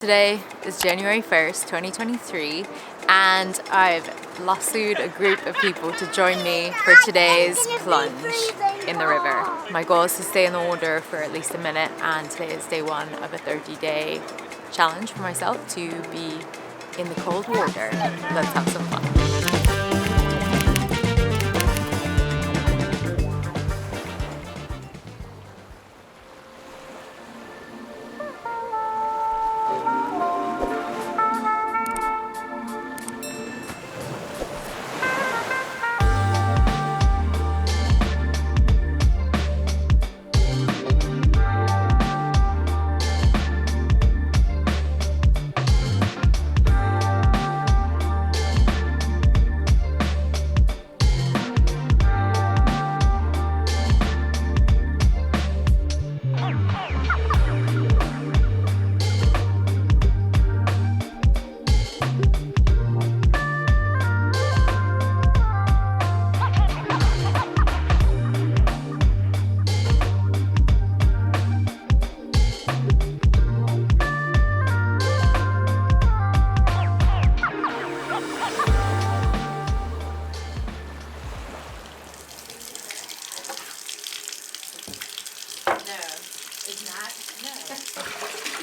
Today is January 1st, 2023, and I've lassoed a group of people to join me for today's plunge in the river. My goal is to stay in the water for at least a minute, and today is day one of a 30-day challenge for myself to be in the cold water. Let's have some fun.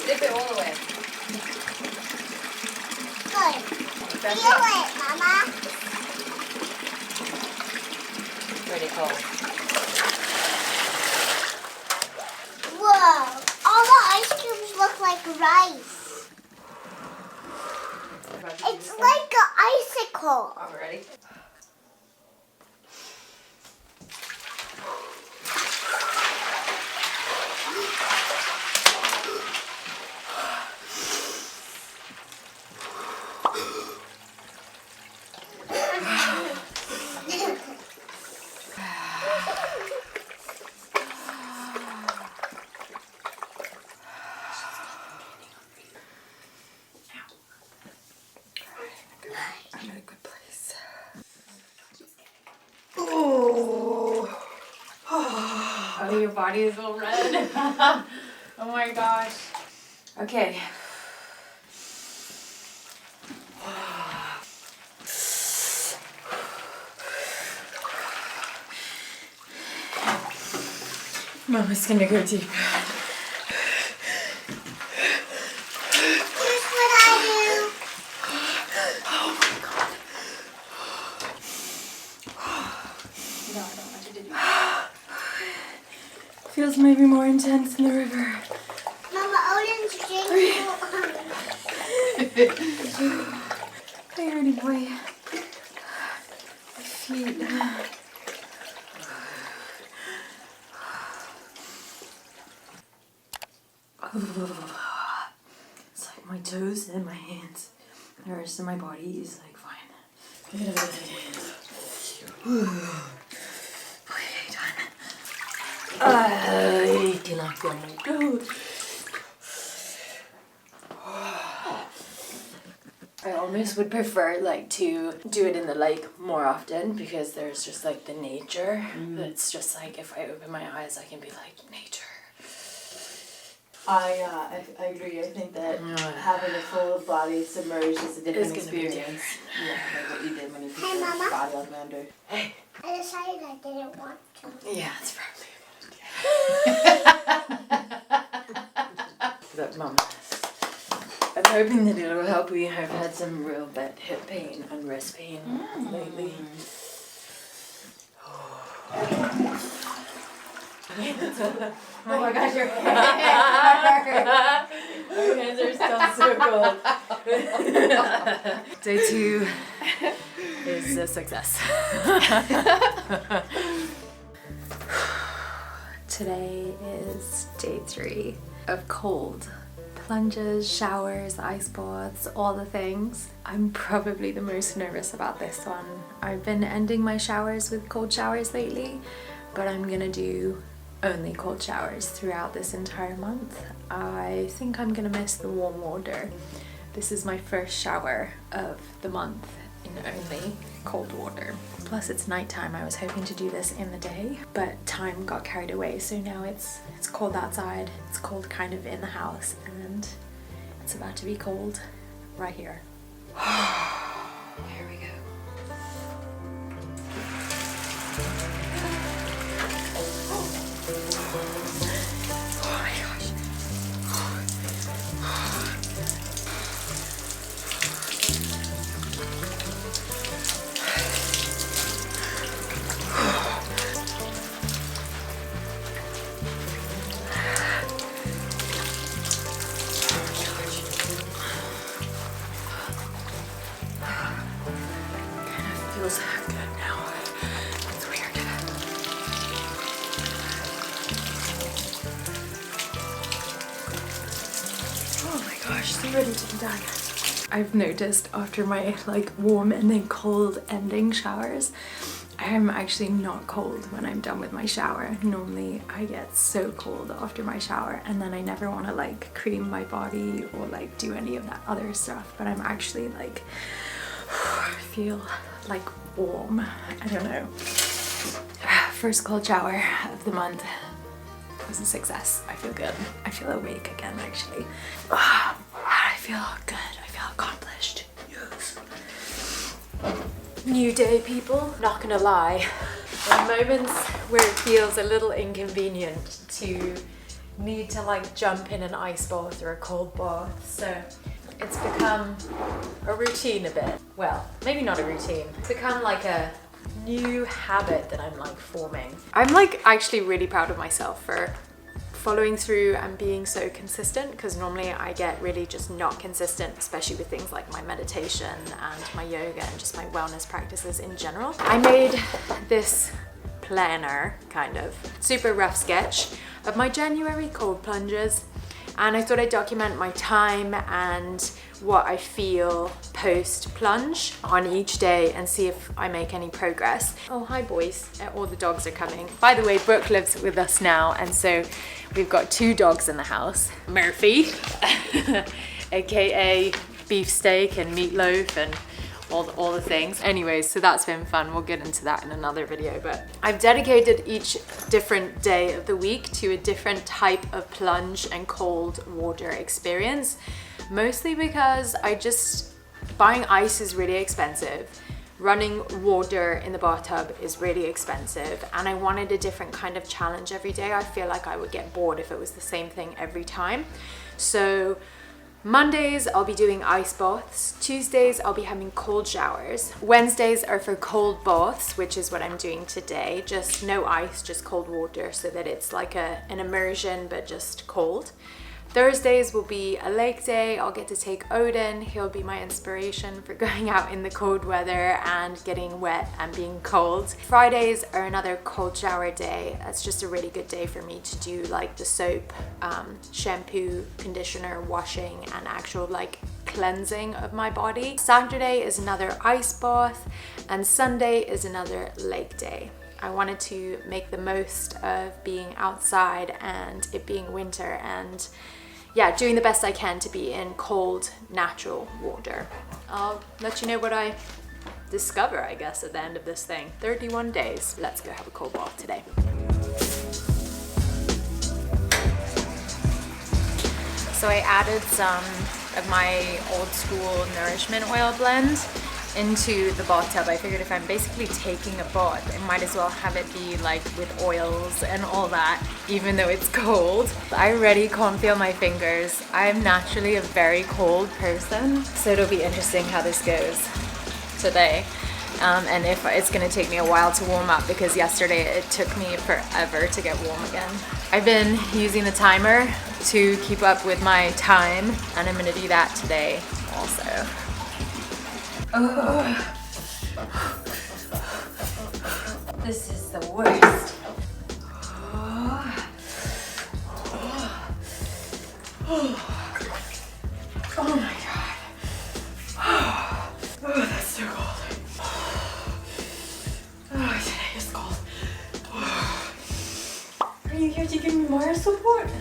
Dip it all the way. Good. Feel it, Mama. Really cold. Whoa. All the ice cubes look like rice. It's like an icicle. Are we ready? I'm in a good place. Oh, your body is all red. Oh my gosh. Okay. Mama's gonna go deep. Here's what I do. Oh my god. No, I don't want you to do that. Feels maybe more intense in the river. Mama, Odin's drinking. Hey, Ernie boy. My feet. It's like my toes and my hands. The rest of my body is like fine. Okay, done. I cannot feel my toes. I almost would prefer like to do it in the lake more often because there's just like the nature. It's just like if I open my eyes I can be like nature. I agree. I think that having a full body submerged is a different experience. Yeah, like what you did when you put your Mama. body on the under. Hey. I decided I didn't want to. Yeah, it's probably a good idea. But Mum, I'm hoping that it'll help you. I've had some real bad hip pain and wrist pain lately. Oh my gosh, your hands are still so cold. Day 2 is a success. Today is day 3 of cold. Plunges, showers, ice baths, all the things. I'm probably the most nervous about this one. I've been ending my showers with cold showers lately, but I'm gonna do only cold showers throughout this entire month. I think I'm gonna miss the warm water. This is my first shower of the month in only cold water. Plus it's nighttime. I was hoping to do this in the day, but time got carried away, so now it's cold outside. It's cold kind of in the house, and It's about to be cold right here. Here we go. Oh my gosh. Feels good now. It's weird. Oh my gosh, it's ready to be done. I've noticed after my like warm and then cold ending showers, I am actually not cold when I'm done with my shower. Normally I get so cold after my shower and then I never want to like cream my body or like do any of that other stuff, but I'm actually like feel like warm. I don't know. First cold shower of the month was a success. I feel good. I feel awake again actually. I feel good. I feel accomplished. Yes. New day, people. Not gonna lie. There are moments where it feels a little inconvenient to need to like jump in an ice bath or a cold bath. So it's become a routine a bit. Well, maybe not a routine. It's become like a new habit that I'm like forming. I'm like actually really proud of myself for following through and being so consistent, because normally I get really just not consistent, especially with things like my meditation and my yoga and just my wellness practices in general. I made this planner, kind of super rough sketch of my January cold plunges, and I thought I'd document my time and what I feel post plunge on each day and see if I make any progress. Oh, hi boys. All the dogs are coming. By the way, Brooke lives with us now, and so we've got 2 dogs in the house. Murphy, aka beefsteak and meatloaf and all the things. Anyways, so that's been fun. We'll get into that in another video, but I've dedicated each different day of the week to a different type of plunge and cold water experience, mostly because buying ice is really expensive. Running water in the bathtub is really expensive, and I wanted a different kind of challenge every day. I feel like I would get bored if it was the same thing every time. So Mondays, I'll be doing ice baths. Tuesdays, I'll be having cold showers. Wednesdays are for cold baths, which is what I'm doing today. Just no ice, just cold water, so that it's like an immersion, but just cold. Thursdays will be a lake day. I'll get to take Odin. He'll be my inspiration for going out in the cold weather and getting wet and being cold. Fridays are another cold shower day. That's just a really good day for me to do like the soap, shampoo, conditioner, washing, and actual like cleansing of my body. Saturday is another ice bath, and Sunday is another lake day. I wanted to make the most of being outside and it being winter, and yeah, doing the best I can to be in cold, natural water. I'll let you know what I discover, I guess, at the end of this thing. 31 days. Let's go have a cold bath today. So I added some of my old school nourishment oil blend into the bathtub. I figured if I'm basically taking a bath, I might as well have it be like with oils and all that, even though it's cold. I already can't feel my fingers. I'm naturally a very cold person, so it'll be interesting how this goes today. And if it's gonna take me a while to warm up, because yesterday it took me forever to get warm again. I've been using the timer to keep up with my time, and I'm gonna do that today also. Oh. This is the worst. Oh my god. Oh, that's so cold. Oh, today is cold. Are you here to give me more support?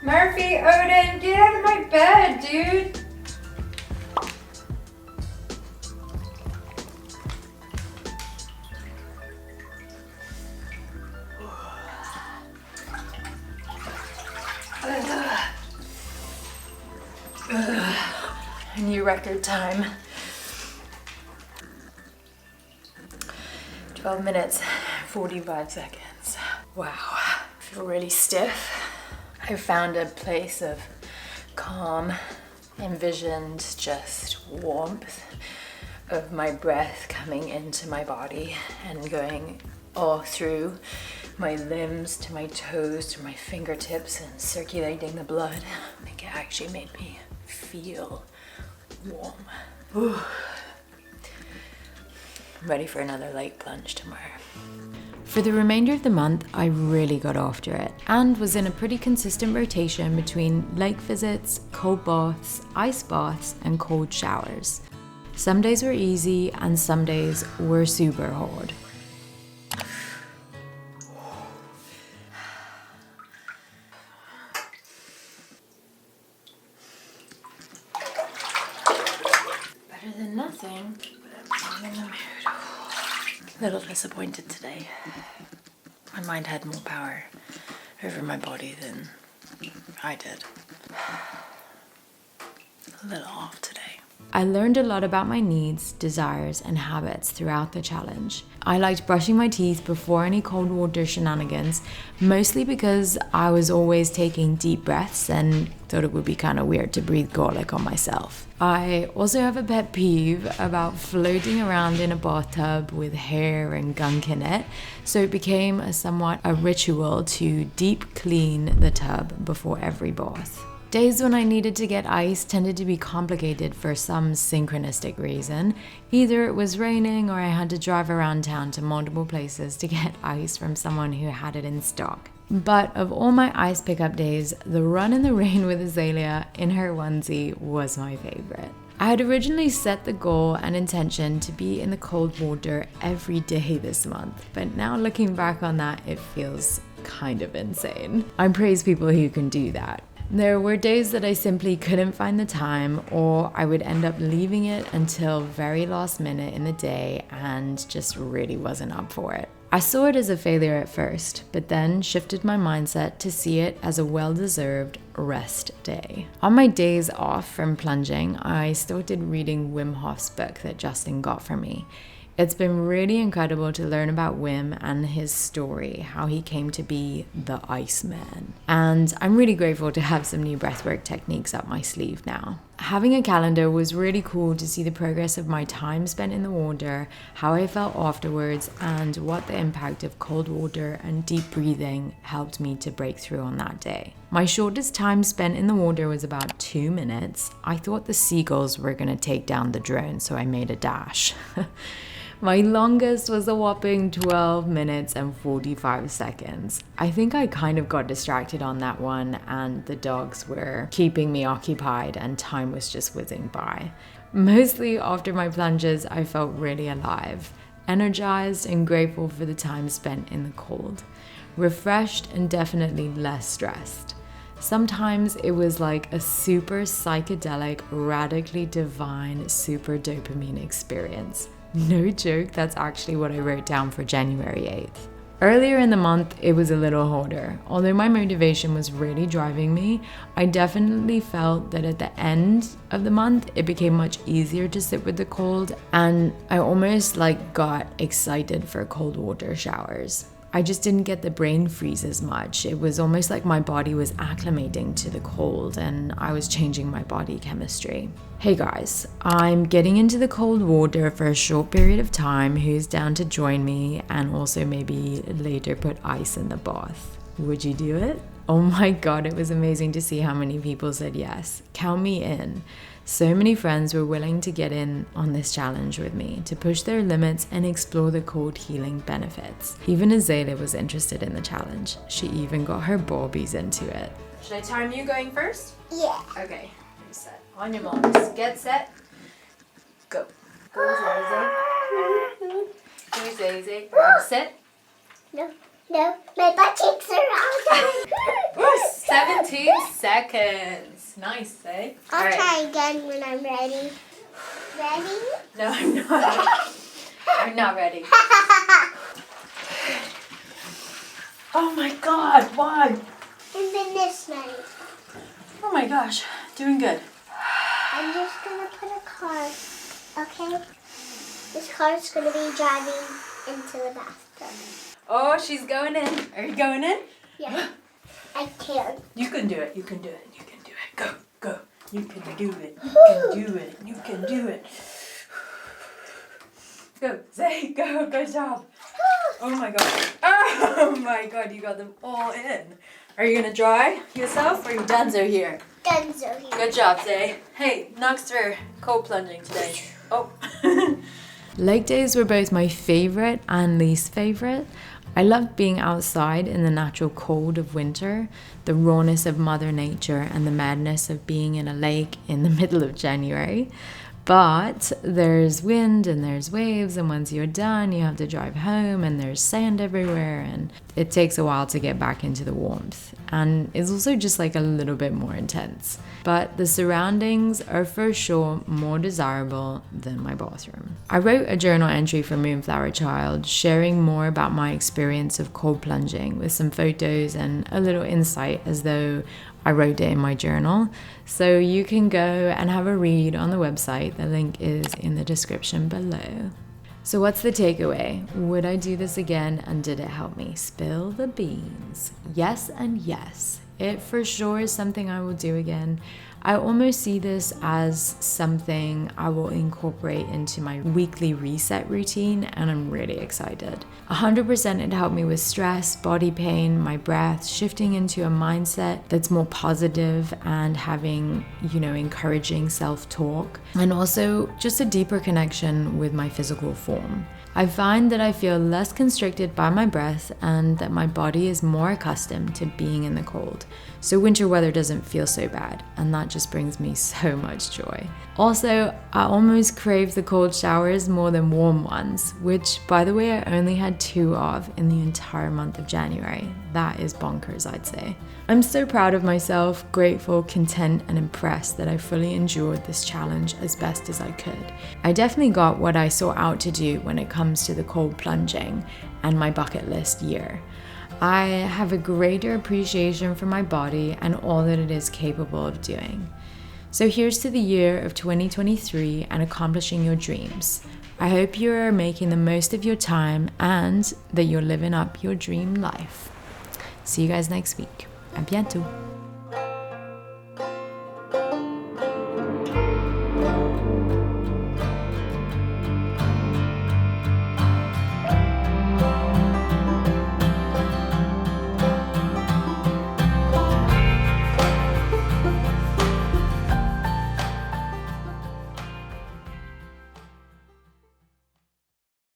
Murphy, Odin, get out of my bed, dude. New record time. 12 minutes, 45 seconds. Wow, I feel really stiff. I found a place of calm, envisioned just warmth of my breath coming into my body and going all through my limbs to my toes to my fingertips and circulating the blood. I think it actually made me feel warm. Ooh. I'm ready for another light plunge tomorrow. For the remainder of the month, I really got after it and was in a pretty consistent rotation between lake visits, cold baths, ice baths, and cold showers. Some days were easy and some days were super hard. Better than nothing, but I'm in the mood. A little disappointed today. My mind had more power over my body than I did. A little off today. I learned a lot about my needs, desires, and habits throughout the challenge. I liked brushing my teeth before any cold water shenanigans, mostly because I was always taking deep breaths and thought it would be kind of weird to breathe garlic on myself. I also have a pet peeve about floating around in a bathtub with hair and gunk in it, so it became somewhat a ritual to deep clean the tub before every bath. Days when I needed to get ice tended to be complicated for some synchronistic reason. Either it was raining or I had to drive around town to multiple places to get ice from someone who had it in stock. But of all my ice pickup days, the run in the rain with Azalea in her onesie was my favorite. I had originally set the goal and intention to be in the cold water every day this month, but now looking back on that, it feels kind of insane. I praise people who can do that. There were days that I simply couldn't find the time, or I would end up leaving it until very last minute in the day and just really wasn't up for it. I saw it as a failure at first, but then shifted my mindset to see it as a well-deserved rest day. On my days off from plunging, I started reading Wim Hof's book that Justin got for me. It's been really incredible to learn about Wim and his story, how he came to be the Iceman. And I'm really grateful to have some new breathwork techniques up my sleeve now. Having a calendar was really cool to see the progress of my time spent in the water, how I felt afterwards, and what the impact of cold water and deep breathing helped me to break through on that day. My shortest time spent in the water was about 2 minutes. I thought the seagulls were going to take down the drone, so I made a dash. My longest was a whopping 12 minutes and 45 seconds. I think I kind of got distracted on that one and the dogs were keeping me occupied and time was just whizzing by. Mostly after my plunges, I felt really alive, energized and grateful for the time spent in the cold, refreshed and definitely less stressed. Sometimes it was like a super psychedelic, radically divine, super dopamine experience. No joke, that's actually what I wrote down for January 8th. Earlier in the month, it was a little harder. Although my motivation was really driving me, I definitely felt that at the end of the month, it became much easier to sit with the cold, and I almost got excited for cold water showers. I just didn't get the brain freeze as much. It was almost like my body was acclimating to the cold and I was changing my body chemistry. Hey guys, I'm getting into the cold water for a short period of time. Who's down to join me and also maybe later put ice in the bath? Would you do it? Oh my god, it was amazing to see how many people said yes. Count me in. So many friends were willing to get in on this challenge with me, to push their limits and explore the cold healing benefits. Even Azalea was interested in the challenge. She even got her Barbies into it. Should I time you going first? Yeah. Okay, set. On your marks. Get set. Go. Go, Zazie. Go, Zazie. Sit. No, my butt cheeks are all done. 17 seconds. Nice, eh? I'll try again when I'm ready. Ready? No, I'm not. I'm not ready. Oh my god, why? And then this night. Oh my gosh, doing good. I'm just gonna put car. Okay? This car's gonna be driving into the bathtub. Oh, she's going in. Are you going in? Yeah. I can't. You can do it. You can do it. You can do it. Go, go. You can do it. You can do it. You can do it. Go, Zay. Go. Good job. Oh my god. Oh my god, you got them all in. Are you gonna dry yourself or your Denzo here? Denzo here. Good job, Zay. Hey, Knox for cold plunging today. Oh. Leg days were both my favorite and least favorite. I loved being outside in the natural cold of winter, the rawness of Mother Nature, and the madness of being in a lake in the middle of January. But there's wind and there's waves, and once you're done, you have to drive home, and there's sand everywhere, and it takes a while to get back into the warmth. And it's also just like a little bit more intense. But the surroundings are for sure more desirable than my bathroom. I wrote a journal entry for Moonflower Child, sharing more about my experience of cold plunging with some photos and a little insight as though I wrote it in my journal. So you can go and have a read on the website. The link is in the description below. So what's the takeaway? Would I do this again, and did it help me? Spill the beans. Yes and yes. It for sure is something I will do again. I almost see this as something I will incorporate into my weekly reset routine, and I'm really excited. 100% it helped me with stress, body pain, my breath, shifting into a mindset that's more positive and having, encouraging self-talk, and also just a deeper connection with my physical form. I find that I feel less constricted by my breath and that my body is more accustomed to being in the cold. So winter weather doesn't feel so bad, and that just brings me so much joy. Also, I almost crave the cold showers more than warm ones, which by the way I only had 2 of in the entire month of January. That is bonkers, I'd say. I'm so proud of myself, grateful, content, and impressed that I fully endured this challenge as best as I could. I definitely got what I sought out to do when it comes to the cold plunging and my bucket list year. I have a greater appreciation for my body and all that it is capable of doing. So here's to the year of 2023 and accomplishing your dreams. I hope you're making the most of your time and that you're living up your dream life. See you guys next week. À bientôt.